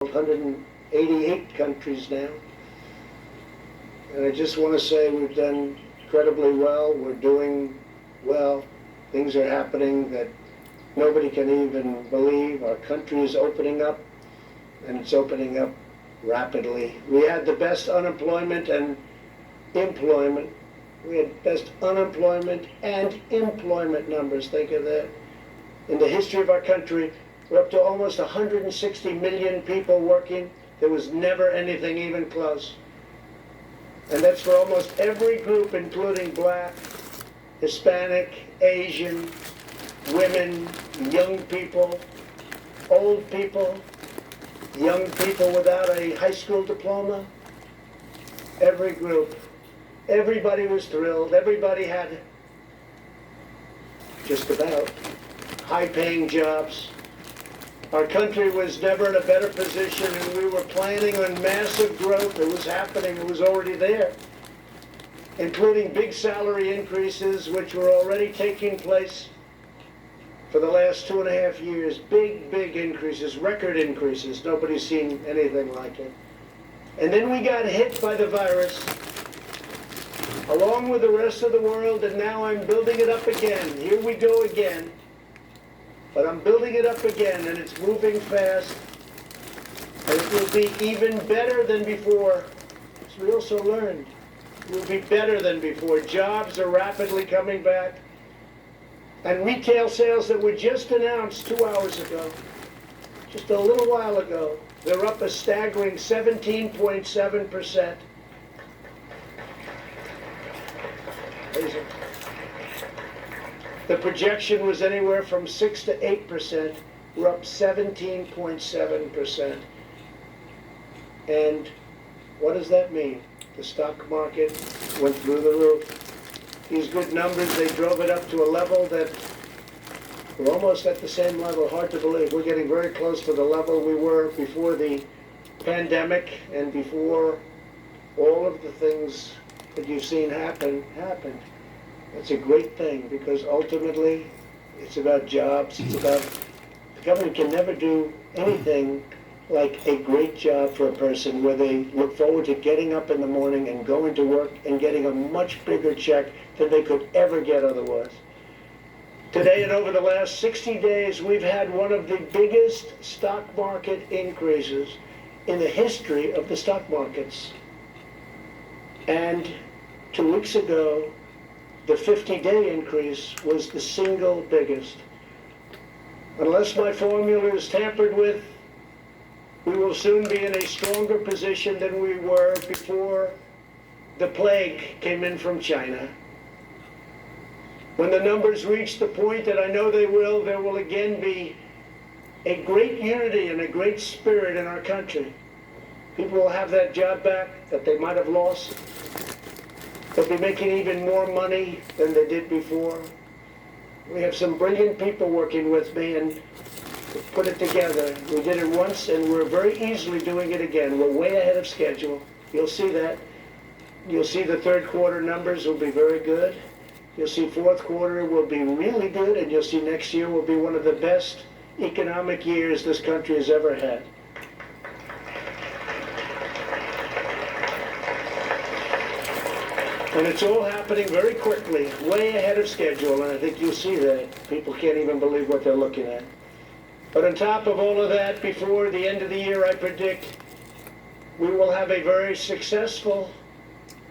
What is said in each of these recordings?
188 countries now. And I just want to say we've done incredibly well. We're doing well. Things are happening that nobody can even believe. Our country is opening up, and it's opening up rapidly. We had the best unemployment and employment. We had best unemployment and employment numbers, think of that. In the history of our country, we're up to almost 160 million people working. There was never anything even close. And that's for almost every group, including Black, Hispanic, Asian, women, young people, old people, young people without a high school diploma. Every group. Everybody was thrilled. Everybody had just about high-paying jobs. Our country was never in a better position, and we were planning on massive growth. It was happening. It was already there, including big salary increases, which were already taking place for the last 2.5 years. Big increases, record increases. Nobody's seen anything like it. And then we got hit by the virus, along with the rest of the world, and now I'm building it up again. Here we go again. But I'm building it up again, and it's moving fast, and it will be even better than before. As we also learned, it will be better than before. Jobs are rapidly coming back, and retail sales that were just announced 2 hours ago, just a little while ago, they're up a staggering 17.7%. Amazing. The projection was anywhere from 6 to 8%. We're up 17.7%. And what does that mean? The stock market went through the roof. These good numbers, they drove it up to a level that we're almost at the same level. Hard to believe. We're getting very close to the level we were before the pandemic and before all of the things that you've seen happened. That's a great thing, because ultimately it's about jobs. It's about, the government can never do anything like a great job for a person where they look forward to getting up in the morning and going to work and getting a much bigger check than they could ever get otherwise. Today and over the last 60 days, we've had one of the biggest stock market increases in the history of the stock markets. And 2 weeks ago, the 50-day increase was the single biggest. Unless my formula is tampered with, we will soon be in a stronger position than we were before the plague came in from China. When the numbers reach the point that I know they will, there will again be a great unity and a great spirit in our country. People will have that job back that they might have lost. They'll be making even more money than they did before. We have some brilliant people working with me, and we put it together. We did it once, and we're very easily doing it again. We're way ahead of schedule. You'll see that. You'll see the third quarter numbers will be very good. You'll see fourth quarter will be really good, and you'll see next year will be one of the best economic years this country has ever had. And it's all happening very quickly, way ahead of schedule, and I think you'll see that. People can't even believe what they're looking at. But on top of all of that, before the end of the year, I predict we will have a very successful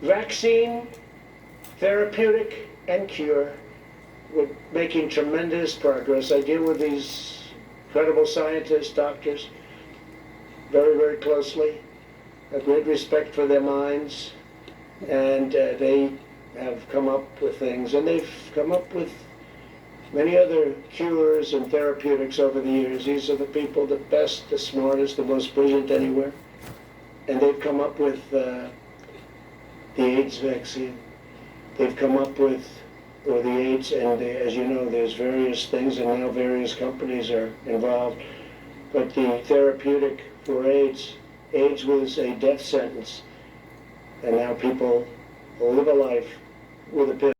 vaccine, therapeutic, and cure. We're making tremendous progress. I deal with these incredible scientists, doctors, very closely. I have great respect for their minds. And they have come up with things, and they've come up with many other cures and therapeutics over the years. These are the people, the best, the smartest, the most brilliant anywhere. And they've come up with the AIDS vaccine. They've come up with, or the AIDS, and as you know, there's various things, and now various companies are involved. But the therapeutic for AIDS was a death sentence. And now people live a life with a pill.